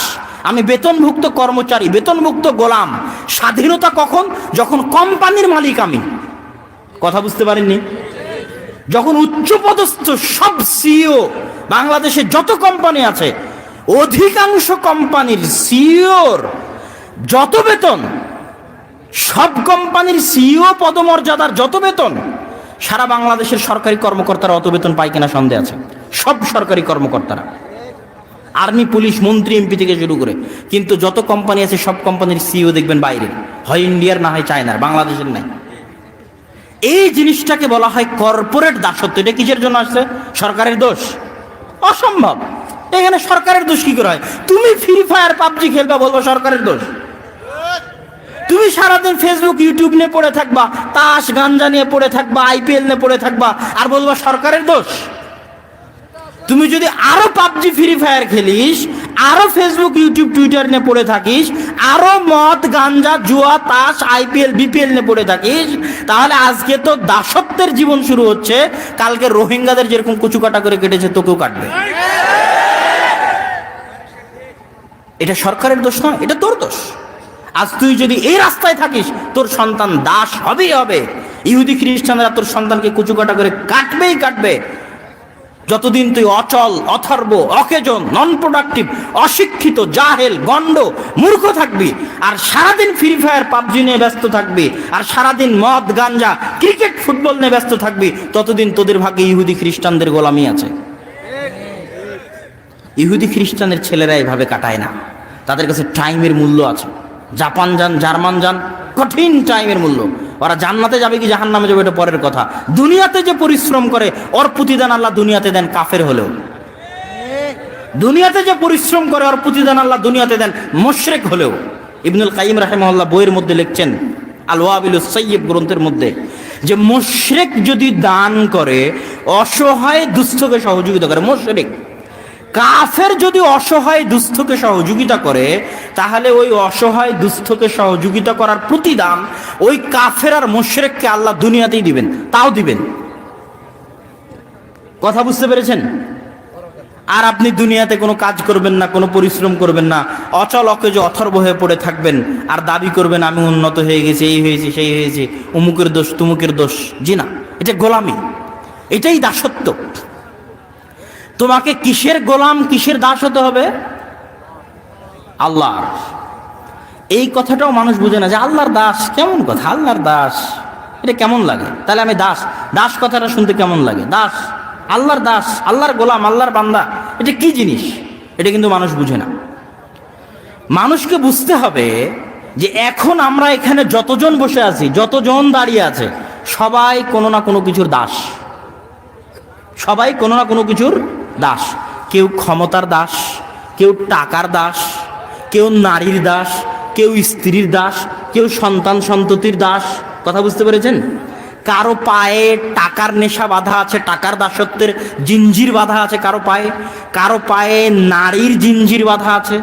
আমি বেতনভুক্ত কর্মচারী, বেতনভুক্ত গোলাম। স্বাধীনতা কখন? যখন কোম্পানির মালিক আমি। কথা বুঝতে পারেননি? যখন উচ্চপদস্থ সব সিইও, বাংলাদেশে যত কোম্পানি আছে অধিকাংশ কোম্পানির সিইওর যত বেতন, সব কোম্পানির সিইও পদমর্যাদার যত বেতন, সারা বাংলাদেশের সরকারি কর্মকর্তারা অত বেতন পায় কিনা সন্দেহ আছে। সব সরকারি কর্মকর্তারা, আর্মি, পুলিশ, মন্ত্রী, এমপি থেকে শুরু করে, কিন্তু যত কোম্পানি আছে সব কোম্পানির সিইও দেখবেন বাইরে, হয় ইন্ডিয়ার না হয় চায়নার, বাংলাদেশের নাই। এই জিনিসটাকে বলা হয় কর্পোরেট দাসত্ব। এটা কিসের জন্য আসছে? সরকারের দোষ? অসম্ভব। এখানে সরকারের দোষ কি করে হয়? তুমি ফ্রি ফায়ার পাবজি খেলবা, বলবো সরকারের দোষ? তুমি সারাদিন ফেসবুক ইউটিউব নিয়ে পড়ে থাকবা, তাস গাঞ্জা নিয়ে পড়ে থাকবা, আইপিএল নিয়ে পড়ে থাকবা, আর বলবা সরকারের দোষ? তুমি যদি আরো পাবজি ফ্রি ফায়ার খেলিস, আরো ফেসবুক ইউটিউব টুইটার নিয়ে পড়ে থাকিস, আরো মদ গাঞ্জা জুয়া তাস আইপিএল বিপিএল নিয়ে পড়ে থাকিস, তাহলে আজকে তো দাসত্বের জীবন শুরু হচ্ছে, কালকে রোহিঙ্গাদের যেরকম কচু কাটা করে কেটেছে তোকেও কাটবে। এটা সরকারের দোষ নয়, এটা তোর দোষ। আজ তুই যদি এই রাস্তায় থাকিস, তোর সন্তান দাস হবেই হবে। ইহুদি খ্রিস্টানরা তোর সন্তানকে কচু কাটা করে কাটবেই কাটবে। যতদিন তুই অচল, অথর্ব, অকেজন, নন প্রোডাক্টিভ, অশিক্ষিত, জাহেল, গন্ড, মূর্খ থাকবি, আর সারাদিন ফ্রি ফায়ার পাবজি নিয়ে ব্যস্ত থাকবি, আর সারাদিন মদ গাঞ্জা ক্রিকেট ফুটবল নিয়ে ব্যস্ত থাকবি, ততদিন তোদের ভাগ্যে ইহুদি খ্রিস্টানদের গোলামি আছে। ইহুদি খ্রিস্টানের ছেলেরা এভাবে কাটায় না, তাদের কাছে টাইমের মূল্য আছে। জাপান যান, জার্মান যান, কঠিন টাইমের মূল্য। ওরা জান্নাতে যাবে কি জাহান্নামে যাবে এটা পরের কথা। দুনিয়াতে যে পরিশ্রম করে ওর প্রতিদান আল্লাহ দুনিয়াতে দেন, কাফের হলেও। দুনিয়াতে যে পরিশ্রম করে ওর প্রতিদান আল্লাহ দুনিয়াতে দেন, মুশরিক হলেও। ইবনুল কাইয়িম রাহিমাহুল্লাহ বইয়ের মধ্যে লিখছেন, আল ওয়াবিলুস সাইয়্যিব গ্রন্থের মধ্যে, যে মুশরিক যদি দান করে, অসহায় দুস্থকে সহযোগিতা করে, মুশরিক। কাফের যদি অসহায় দুস্থকে সহযোগিতা করে, তাহলে ওই অসহায় দুস্থকে সহযোগিতা করার প্রতিদান ওই কাফের আর মুশরিককে আল্লাহ দুনিয়াতেই দিবেন, তাও দিবেন। কথা বুঝতে পেরেছেন? আর আপনি দুনিয়াতে কোনো কাজ করবেন না, কোনো পরিশ্রম করবেন না, অচল অকেজো অথর্ব হয়ে পড়ে থাকবেন আর দাবি করবেন আমি উন্নত হয়ে গেছি, এই হয়েছে সেই হয়েছে, অমুকের দোষ তুমুকের দোষ। জি না, এটা গোলামি, এটাই দাসত্ব। তোমাকে কিসের গোলাম কিসের দাস হতে হবে? আল্লাহর। এই কথাটাও মানুষ বুঝে না যে আল্লাহর দাস কেমন কথা, আল্লাহর দাস এটা কেমন লাগে? তাহলে আমি দাস, দাস কথাটা শুনতে কেমন লাগে? দাস, আল্লাহর দাস, আল্লাহর গোলাম, আল্লাহর বান্দা, এটা কি জিনিস? এটা কিন্তু মানুষ বুঝে না। মানুষকে বুঝতে হবে যে এখন আমরা এখানে যতজন বসে আছি, যতজন দাঁড়িয়ে আছে, সবাই কোনো না কোনো কিছুর দাস, সবাই কোনো না কোনো কিছুর দাস। কেউ ক্ষমতার দাস, কেউ টাকার দাস, কেউ নারীর দাস, কেউ স্ত্রীর দাস, কেউ সন্তান সন্ততির দাস। কথা বুঝতে পেরেছেন? কারো পায়ে টাকার নেশা বাঁধা আছে, টাকার দাসত্বের জিঞ্জির বাঁধা আছে কারো পায়ে, কারো পায়ে নারীর জিঞ্জির বাঁধা আছে,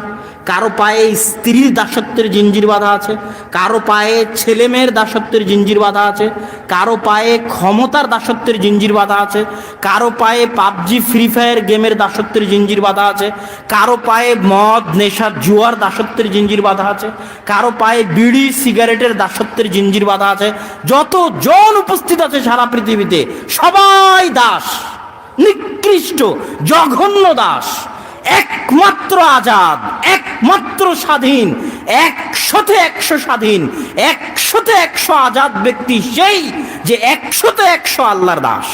কারো পায়ে স্ত্রীর দাসত্বের জিঞ্জির বাঁধা আছে, কারো পায়ে ছেলে মেয়ের দাসত্বের জিঞ্জির বাঁধা আছে, কারো পায়ে ক্ষমতার দাসত্বের জিঞ্জির বাঁধা আছে, কারো পায়ে পাবজি ফ্রি ফায়ার গেমের দাসত্বের জিঞ্জির বাঁধা আছে, কারো পায়ে মদ নেশা জুয়ার দাসত্বের জিঞ্জির বাঁধা আছে, কারো পায়ে বিড়ি সিগারেটের দাসত্বের জিঞ্জির বাঁধা আছে। যতজন উপস্থিত আছে সারা পৃথিবীতে সবাই দাস, নিকৃষ্ট জঘন্য দাস। একমাত্র আজাদ, একমাত্র স্বাধীন, 100-100 স্বাধীন, 100-100 আজাদ ব্যক্তি সেই যে 100-100 আল্লাহর দাস।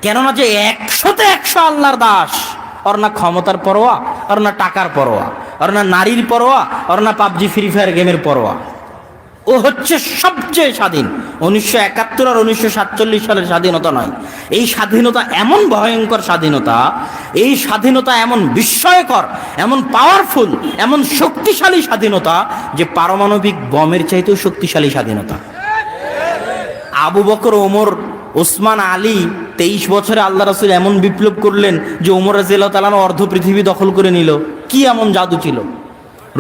কেননা যে 100-100 আল্লাহর দাস, ওর না ক্ষমতার পরোয়া, ওর না টাকার পরোয়া, ওর না নারীর পরোয়া, ওর না পাবজি ফ্রি ফায়ার গেমের পরোয়া। ও হচ্ছে সবচেয়ে স্বাধীন। 1971 আর 1947 সালের স্বাধীনতা নয়, এই স্বাধীনতা এমন ভয়ঙ্কর স্বাধীনতা, এই স্বাধীনতা এমন বিস্ময়কর, এমন পাওয়ারফুল, এমন শক্তিশালী স্বাধীনতা যে পারমাণবিক বমের চাইতেও শক্তিশালী স্বাধীনতা। আবু বকর, ওমর, ওসমান, আলী 23 বছরে আল্লাহ রাসূল এমন বিপ্লব করলেন যে ওমর রাদিয়াল্লাহু তাআলা অর্ধ পৃথিবী দখল করে নিল। কি এমন জাদু ছিল?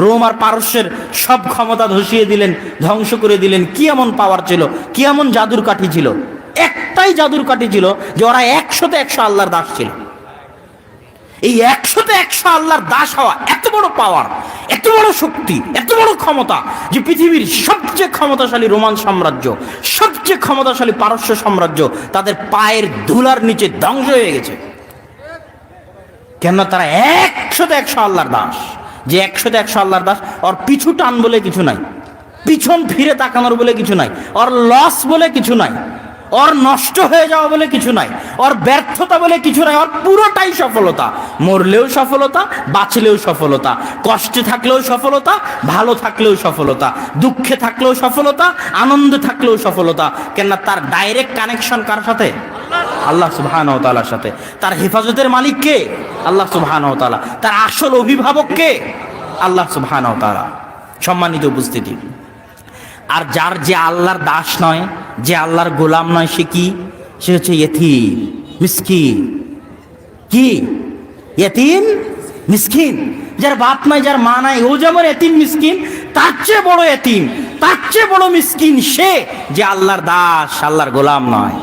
রোম আর পারস্যের সব ক্ষমতা ধসিয়ে দিলেন, ধ্বংস করে দিলেন। কি এমন পাওয়ার ছিল, কি এমন জাদুর কাঠি ছিল? একটাই জাদুর কাঠি ছিল যে ওরা 100-100 আল্লাহর দাস ছিল। এই 100-100 আল্লাহর দাস হওয়া এত বড় পাওয়ার, এত বড় শক্তি, এত বড় ক্ষমতা যে পৃথিবীর সবচেয়ে ক্ষমতাশালী রোমান সাম্রাজ্য, সবচেয়ে ক্ষমতাশালী পারস্য সাম্রাজ্য তাদের পায়ের ধুলার নিচে ধ্বংস হয়ে গেছে। কেন? তারা 100-100 আল্লাহর দাস। যে 100-100 আল্লাহর দাস, ওর পিছু টান বলে কিছু নাই, পিছন ফিরে তাকানোর বলে কিছু নাই, ওর লস বলে কিছু নাই, ওর নষ্ট হয়ে যাওয়া বলে কিছু নাই, ওর ব্যর্থতা বলে কিছু নাই। ওর পুরোটাই সফলতা। মরলেও সফলতা, বাঁচলেও সফলতা, কষ্টে থাকলেও সফলতা, ভালো থাকলেও সফলতা, দুঃখে থাকলেও সফলতা, আনন্দে থাকলেও সফলতা। কেননা তার ডাইরেক্ট কানেকশন কার সাথে? আল্লাহ সুবহানাহু ওয়া তাআলার সাথে। তার হেফাজতের মালিক কে? আল্লাহ সুবহানাহু ওয়া তাআলা। তার আসল অভিভাবক কে? আল্লাহ সুবহানাহু ওয়া তাআলা। সম্মানিত উপস্থিতি, আর যার যে আল্লাহর দাস নয়, যে আল্লাহর গোলাম নয়, সে কি? সে হচ্ছে ইতিম, মিসকিন। কি? ইতিম মিসকিন। যার বাপ নাই, যার মা নাই, ও যেমন ইতিম মিসকিন, তার চেয়ে বড় ইতিম, তার চেয়ে বড় মিসকিন সে যে আল্লাহর দাস, আল্লাহর গোলাম নয়।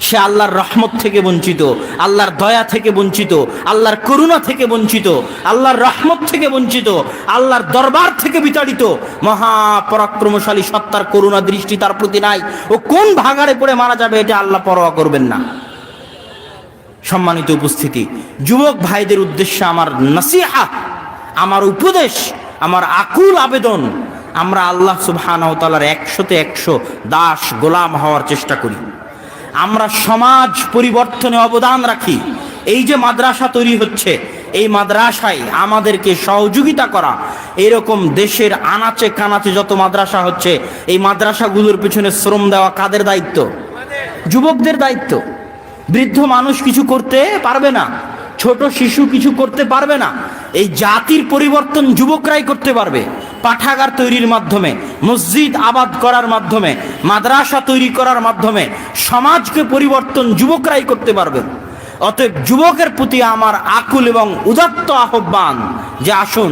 সে আল্লাহর রহমত থেকে বঞ্চিত, আল্লাহর দয়া থেকে বঞ্চিত, আল্লাহর করুণা থেকে বঞ্চিত, আল্লাহর রহমত থেকে বঞ্চিত, আল্লাহর দরবার থেকে বিতাড়িত। মহাপরাক্রমশালী সত্তার করুণা দৃষ্টি তার প্রতি নাই। ও কোন ভাগাড়ে পড়ে মারা যাবে এটা আল্লাহ পরোয়া করবেন না। সম্মানিত উপস্থিতি, যুবক ভাইদের উদ্দেশ্যে আমার নসিহা, আমার উপদেশ, আমার আকুল আবেদন, আমরা আল্লাহ সুবহানাহু ওয়া তাআলার 100-100 দাস গোলাম হওয়ার চেষ্টা করি। আমরা সমাজ পরিবর্তনে অবদান রাখি। এই যে মাদ্রাসা তৈরি হচ্ছে, এই মাদ্রাসায় আমাদেরকে সহযোগিতা করা। এরকম দেশের আনাচে কানাচে যত মাদ্রাসা হচ্ছে, এই মাদ্রাসাগুলোর পিছনে শ্রম দেওয়া কাদের দায়িত্ব? যুবকদের দায়িত্ব। বৃদ্ধ মানুষ কিছু করতে পারবে না, ছোট শিশু কিছু করতে পারবে না। এই জাতির পরিবর্তন যুবকরাই করতে পারবে। পাঠাগার তৈরির মাধ্যমে, মসজিদ আবাদ করার মাধ্যমে, মাদ্রাসা তৈরি করার মাধ্যমে সমাজকে পরিবর্তন যুবকরাই করতে পারবে। অতএব যুবকের প্রতি আমার আকুল এবং উদাত্ত আহ্বান যে আসুন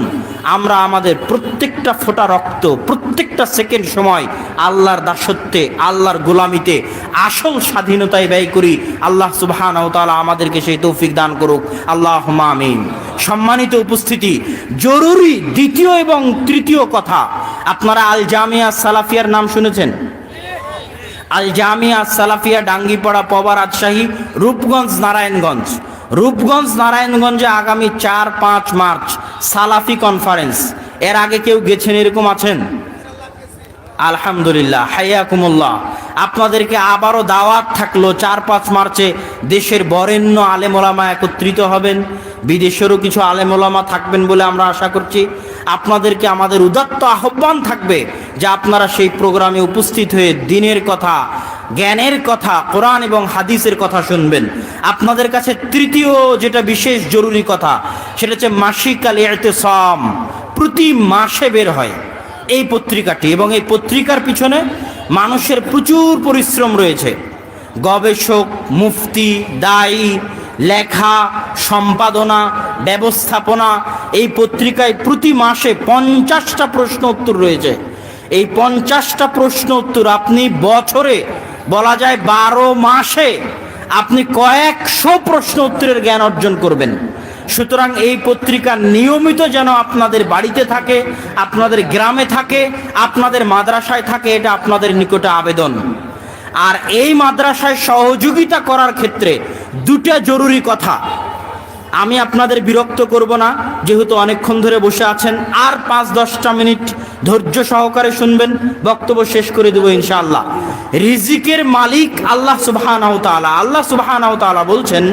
আমরা আমাদের প্রত্যেকটা ফোঁটা রক্ত, প্রত্যেকটা সেকেন্ড সময় আল্লাহর দাসত্বে, আল্লাহর গোলামিতে, আসল স্বাধীনতায় ব্যয় করি। আল্লাহ সুবহানাহু ওয়া তাআলা আমাদেরকে সেই তৌফিক দান করুক, আল্লাহুম্মা আমিন। সম্মানিত উপস্থিতি, জরুরি দ্বিতীয় এবং তৃতীয় কথা, আপনারা আল জামিয়া সালাফিয়ার নাম শুনেছেন? আল জামিয়া সালাফিয়া ডাঙ্গিপাড়া, পবা, রাজশাহী, রূপগঞ্জ, নারায়ণগঞ্জ। রূপগঞ্জ নারায়ণগঞ্জে আগামী 4-5 মার্চ সালাফি কনফারেন্স। এর আগে কেউ গেছেন এরকম আছেন? আলহামদুলিল্লাহ, হাইয়াকুমুল্লাহ। আপনাদেরকে আবারও দাওয়াত থাকলো, 4-5 মার্চে দেশের বরেণ্য আলেম ওলামা একত্রিত হবেন, বিদেশেরও কিছু আলেম ওলামা থাকবেন বলে আমরা আশা করছি। আপনাদেরকে আমাদের উদাত্ত আহ্বান থাকবে যে আপনারা সেই প্রোগ্রামে উপস্থিত হয়ে দ্বীনের কথা, জ্ঞানের কথা, কোরআন এবং হাদিসের কথা শুনবেন। আপনাদের কাছে তৃতীয় যেটা বিশেষ জরুরি কথা, সেটা হচ্ছে মাসিক আল ইতিসাম, প্রতি মাসে বের হয় এই পত্রিকাটি, এবং এই পত্রিকার পিছনে মানুষের প্রচুর পরিশ্রম রয়েছে। গবেষক, মুফতি, দায়ী, লেখা, সম্পাদনা, ব্যবস্থাপনা। এই পত্রিকায় প্রতি মাসে 50টা প্রশ্ন উত্তর রয়েছে। এই 50টা প্রশ্ন উত্তর আপনি বছরে, বলা যায় 12 মাসে আপনি কয়েকশো প্রশ্ন উত্তরের জ্ঞান অর্জন করবেন। সুতরাং এই পত্রিকা নিয়মিত যেন আপনাদের বাড়িতে থাকে, আপনাদের গ্রামে থাকে, আপনাদের মাদ্রাসায় থাকে, এটা আপনাদের নিকটে আবেদন। আর এই মাদ্রাসায় সহযোগিতা করার ক্ষেত্রে দুটা জরুরি কথা, আমি আপনাদের বিরক্ত করব না, যেহেতু অনেকক্ষণ ধরে বসে আছেন। আর 5-10টা মিনিট ধৈর্য সহকারে শুনবেন, বক্তব্য শেষ করে দেব ইনশাআল্লাহ। রিজিকের মালিক আল্লাহ সুবহানাহু ওয়া তাআলা। আল্লাহ সুবহানাহু ওয়া তাআলা বলছেন,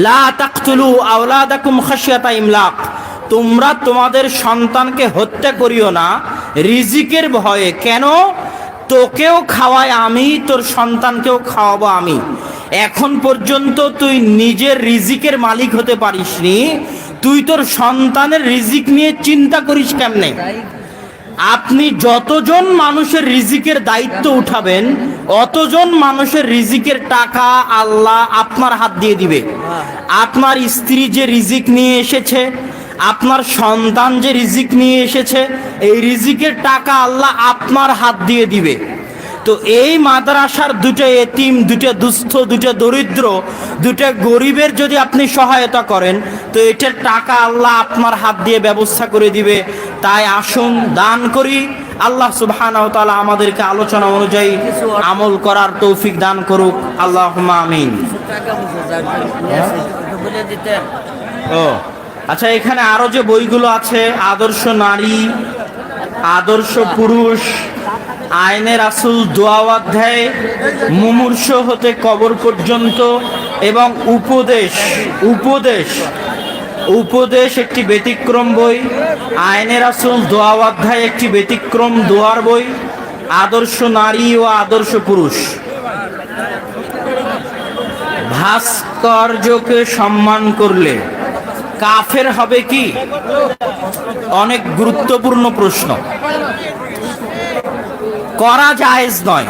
লা তাকতুলু আওলাদাকুম খাশিয়াতা ইমলাক, তোমরা তোমাদের সন্তানকে হত্যা করিও না রিজিকের ভয়ে। কেন? তোকেও খাওয়াই আমি, তোর সন্তানকেও খাওয়াবো আমি। এখন পর্যন্ত তুই নিজের রিজিকের মালিক হতে পারিসনি, তুই তোর সন্তানের রিজিক নিয়ে চিন্তা করিস কেমনে? আপনি যতজন মানুষের রিজিকের দায়িত্ব উঠাবেন, অতজন মানুষের রিজিকের টাকা আল্লাহ আপনার হাত দিয়ে দিবে। আপনার স্ত্রী যে রিজিক নিয়ে এসেছে, আপনার সন্তান যে রিজিক নিয়ে এসেছে, এই রিজিকের টাকা আল্লাহ আপনার হাত দিয়ে দিবে। তো এই মাদ্রাসার দুটো এতিম, দুটো দুস্থ, দুটো দরিদ্র, দুটো গরিবের যদি আপনি সহায়তা করেন, তো এটার টাকা আল্লাহ আপনার হাত দিয়ে ব্যবস্থা করে দিবে। তাই আসুন দান করি। আল্লাহ সুবহানাহু ওয়া তাআলা আমাদেরকে আলোচনা অনুযায়ী আমল করার তৌফিক দান করুক, আল্লাহুম্মা আমিন। ও আচ্ছা, এখানে আরো যে বইগুলো আছে, আদর্শ নারী, আদর্শ পুরুষ, আইনে রাসূল, দোয়া অধ্যায়, মুমূর্ষ হতে কবর পর্যন্ত, এবং উপদেশ, উপদেশ উপদেশ একটি ব্যতিক্রম বই, আইনে রাসূল, দোয়া অধ্যায় একটি ব্যতিক্রম দোয়ার বই, আদর্শ নারী ও আদর্শ পুরুষ। ভাস্কর্যকে সম্মান করলে কাফের হবে কি? অনেক গুরুত্বপূর্ণ প্রশ্ন। করা জায়েজ নয়।